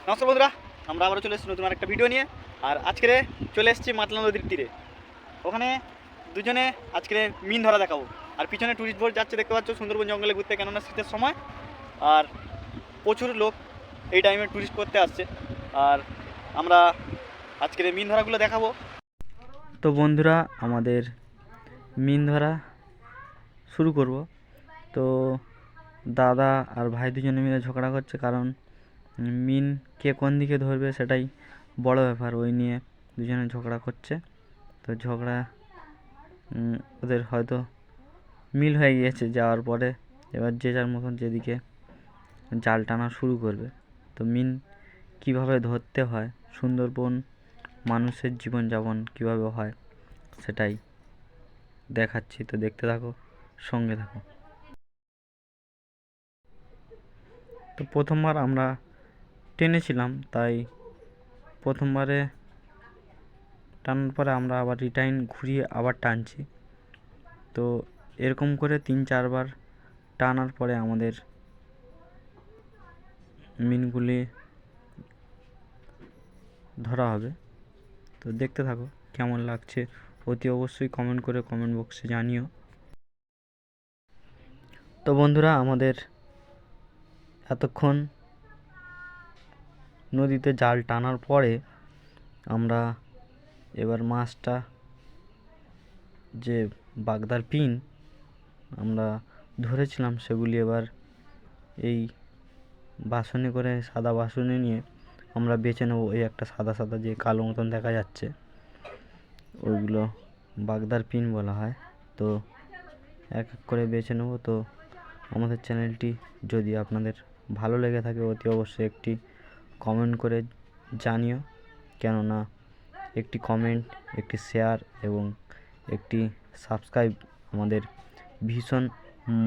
নমস্কার বন্ধুরা, আমরা আবারও চলে এসেছি নতুন আরেকটা ভিডিও নিয়ে। আর আজকে চলে এসেছি মাতলা নদীর তীরে। ওখানে দুজনে আজকে মিন ধরা দেখাবো। আর পিছনে টুরিস্ট বোট যাচ্ছে, দেখতে পাচ্ছ, সুন্দরবন জঙ্গলে ঘুরতে, কেননা শীতের সময়। আর প্রচুর লোক এই টাইমে টুরিস্ট করতে আসছে। আর আমরা আজকে মিন ধরাগুলো দেখাবো। তো বন্ধুরা, আমাদের মিন ধরা শুরু করব। তো দাদা আর ভাই দুজনে মিলে ঝগড়া করছে, কারণ মিন কে কোন দিকে ধরবে সেটাই বড় ব্যাপার। ওই নিয়ে দুজনে ঝগড়া করছে। তো ঝগড়া ওদের হয়তো মিল হয়ে গিয়েছে। যাওয়ার পরে এবার যে যার মতন যেদিকে জাল টানা শুরু করবে। তো মিন কিভাবে ধরতে হয়, সুন্দরবন মানুষের জীবনযাপন কিভাবে হয় সেটাই দেখাচ্ছি। তো দেখতে থাকো, সঙ্গে থাকো। তো প্রথমবার আমরা টেনেছিলাম, তাই প্রথমবারে টানার পরে আমরা আবার রিটার্ন ঘুরিয়ে আবার টানছি। তো এরকম করে 3-4বার টানার পরে আমাদের মিনগুলি ধরা হবে। তো দেখতে থাকো, কেমন লাগছে অতি অবশ্যই কমেন্ট করে কমেন্ট বক্সে জানিও। তো বন্ধুরা, আমাদের এতক্ষণ নদীতে জাল টানার পরে আমরা এবার মাছটা, যে বাগদার পিন আমরা ধরেছিলাম, সেগুলি এবার এই বাসনে করে, সাদা বাসনে নিয়ে আমরা বেছে নেবো। এই একটা সাদা সাদা যে কালো মতন দেখা যাচ্ছে, ওইগুলো বাগদার পিন বলা হয়। তো এক এক করে বেছে নেবো। তো আমাদের চ্যানেলটি যদি আপনাদের ভালো লেগে থাকে, অতি অবশ্যই একটি কমেন্ট করে জানিও, কেননা একটি কমেন্ট, একটি শেয়ার এবং একটি সাবস্ক্রাইব আমাদের ভীষণ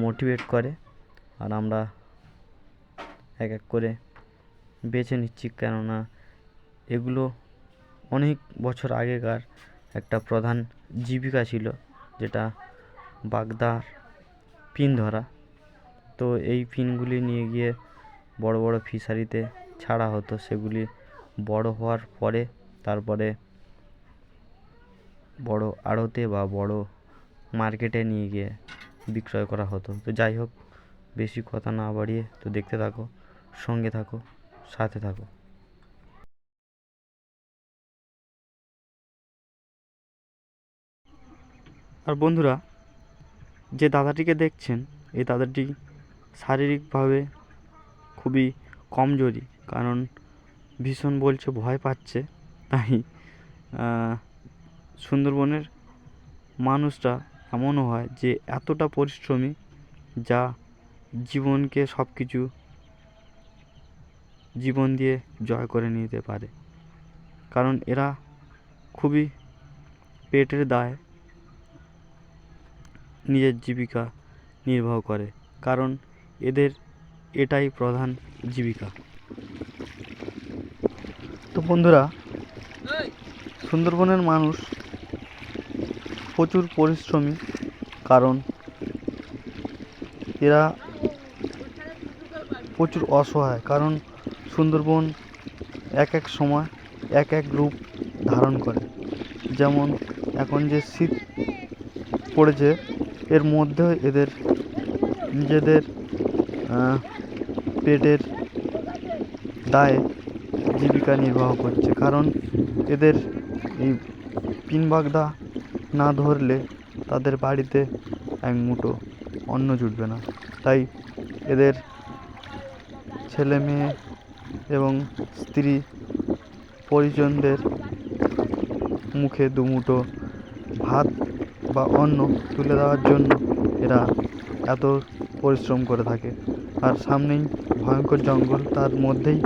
মোটিভেট করে। আর আমরা এক এক করে বেছে নিচ্ছি, কেননা এগুলো অনেক বছর আগেকার একটা প্রধান জীবিকা ছিল, যেটা বাগদার পিন ধরা। তো এই পিনগুলি নিয়ে গিয়ে বড় বড় ফিশারিতে ছাড়া হতো। সেগুলি বড় হওয়ার পরে তারপরে বড় আড়তে বা বড় মার্কেটে নিয়ে গিয়ে বিক্রয় করা হতো। তো যাই হোক, বেশি কথা না বাড়িয়ে তো দেখতে থাকো, সঙ্গে থাকো, সাথে থাকো। আর বন্ধুরা, যে দাদাটিকে দেখছেন, এই দাদাটি শারীরিকভাবে খুবই কমজোরি, কারণ ভীষণ বলছে ভয় পাচ্ছে। তাই সুন্দরবনের মানুষরা এমনও হয় যে এতটা পরিশ্রমী, যা জীবনকে সব কিছু জীবন দিয়ে জয় করে নিতে পারে। কারণ এরা খুবই পেটের দায়ে নিজের জীবিকা নির্বাহ করে, কারণ এদের এটাই প্রধান জীবিকা। তো বন্ধুরা, সুন্দরবনের মানুষ প্রচুর পরিশ্রমী, কারণ এরা প্রচুর অসহায়। কারণ সুন্দরবন এক এক সময় এক এক রূপ ধারণ করে। যেমন এখন যে শীত পড়েছে, এর মধ্যে এদের নিজেদের পেটের দায়ে জীবিকা নির্বাহ করছে। কারণ এদের এই পিন বাগদা না ধরলে তাদের বাড়িতে এক মুঠো অন্ন জুটবে না। তাই এদের ছেলে মেয়ে এবং স্ত্রী পরিজনদের মুখে দুমুঠো ভাত বা অন্ন তুলে দেওয়ার জন্য এরা এত পরিশ্রম করে থাকে। আর সামনেই ভয়ঙ্কর জঙ্গল, তার মধ্যেই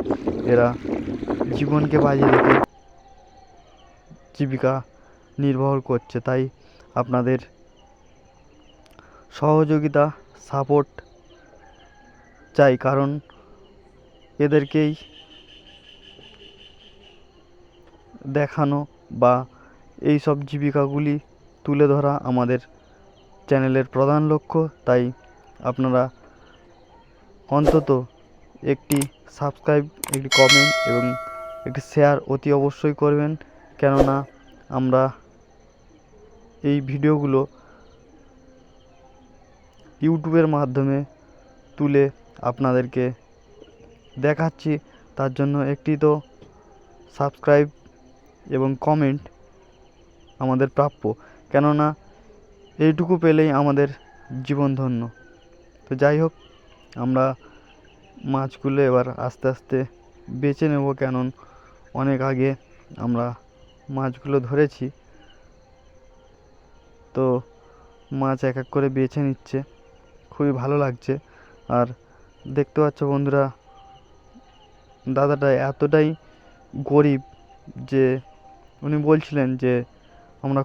এরা জীবনকে বাজি রেখে জীবিকা নির্বাহ করছে। তাই আপনাদের সহযোগিতা, সাপোর্ট চাই, কারণ এদেরকেই দেখানো বা এই সব জীবিকাগুলি তুলে ধরা আমাদের চ্যানেলের প্রধান লক্ষ্য। তাই আপনারা অন্তত একটি সাবস্ক্রাইব, একটি কমেন্ট এবং একটি শেয়ার অতি অবশ্যই করবেন, কেননা আমরা এই ভিডিওগুলো ইউটিউবের মাধ্যমে তুলে আপনাদেরকে দেখাচ্ছি। তার জন্য একটি তো সাবস্ক্রাইব এবং কমেন্ট আমাদের প্রাপ্য, কেননা এইটুকু পেলেই আমাদের জীবন ধন্য। তো যাই হোক, আমরা মাছগুলো এবার আস্তে আস্তে বেছে নেব, কেন অনেক আগে আমরা মাছগুলো ধরেছি। তো মাছ এক এক করে বেছে নিচ্ছে, খুবই ভালো লাগছে। আর দেখতে পাচ্ছ বন্ধুরা, দাদাটা এতটাই গরিব যে উনি বলছিলেন যে আমরা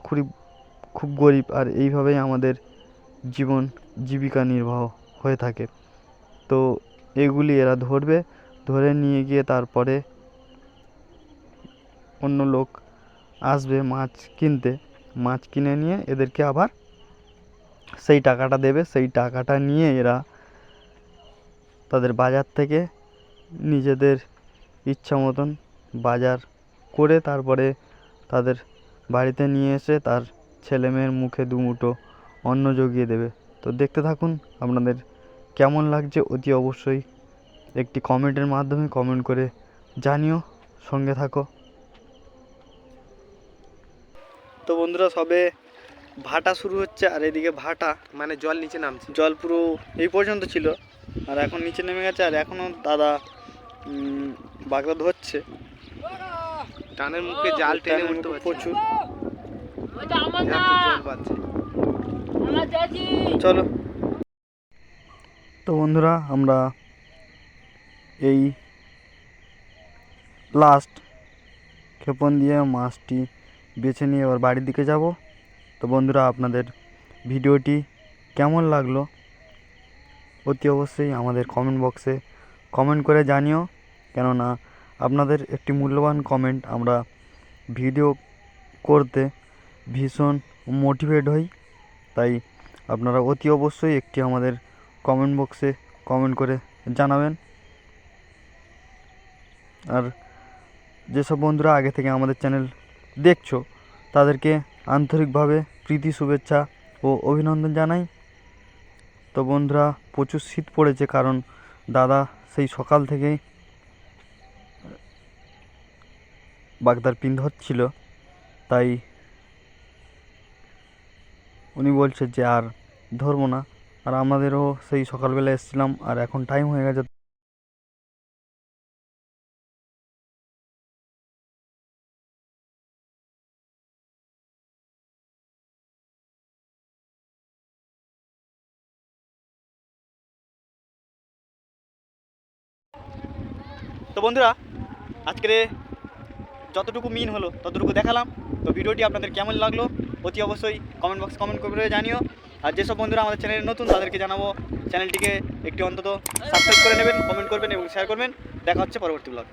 খুব গরিব, আর এইভাবেই আমাদের জীবন জীবিকা নির্বাহ হয়ে থাকে। তো এগুলি এরা ধরবে, ধরে নিয়ে গিয়ে তারপরে অন্য লোক আসবে মাছ কিনতে, মাছ কিনে নিয়ে এদেরকে আবার সেই টাকাটা দেবে। সেই টাকাটা নিয়ে এরা তাদের বাজার থেকে নিজেদের ইচ্ছা মতন বাজার করে তারপরে তাদের বাড়িতে নিয়ে এসে তার ছেলে মেয়ের মুখে দুমুঠো অন্ন জুগিয়ে দেবে। তো দেখতে থাকুন, আপনাদের কেমন লাগছে অতি অবশ্যই একটি কমেন্টের মাধ্যমে কমেন্ট করে জানিও, সঙ্গে থাকো। তো বন্ধুরা, সবে ভাটা শুরু হচ্ছে, আর এদিকে ভাটা মানে জল নিচে নামছে। জল পুরো এই পর্যন্ত ছিল, আর এখন নিচে নেমে গেছে। আর এখনও দাদা বাগদা ধরছে, টানের মুখে জাল টেনে উঠতে পারছে প্রচুর। এত জল পাচ্ছে। চলো। তো বন্ধুরা, আমরা এই লাস্ট ক্ষেপণ দিয়ে মাছটি বেছে নিয়ে এবার বাড়ির দিকে যাব। তো বন্ধুরা, আপনাদের ভিডিওটি কেমন লাগলো অতি অবশ্যই আমাদের কমেন্ট বক্সে কমেন্ট করে জানিও, কেননা আপনাদের একটি মূল্যবান কমেন্ট আমরা ভিডিও করতে ভীষণ মোটিভেট হই। তাই আপনারা অতি অবশ্যই একটি আমাদের কমেন্ট বক্সে কমেন্ট করে জানাবেন। আর যেসব বন্ধুরা আগে থেকে আমাদের চ্যানেল দেখছো তাদেরকে আন্তরিকভাবে প্রীতি শুভেচ্ছা ও অভিনন্দন জানাই। তো বন্ধুরা, প্রচুর শীত পড়েছে, কারণ দাদা সেই সকাল থেকেই বাগদার পিন ধরছিল, তাই উনি বলছে যে আর ধরবো না। আর আমাদেরও সেই সকালবেলা এসেছিলাম, আর এখন টাইম হয়ে গেছে। তো বন্ধুরা, আজকের যতটুকু মিন হলো ততটুকু দেখালাম। তো ভিডিওটি আপনাদের কেমন লাগলো অতি অবশ্যই কমেন্ট বক্স কমেন্ট করে জানিও। আর যেসব বন্ধুরা আমাদের চ্যানেলে নতুন তাদেরকে জানাবো চ্যানেলটিকে একটি অন্তত সাবস্ক্রাইব করে নেবেন, কমেন্ট করবেন এবং শেয়ার করবেন। দেখা হচ্ছে পরবর্তী ব্লগ।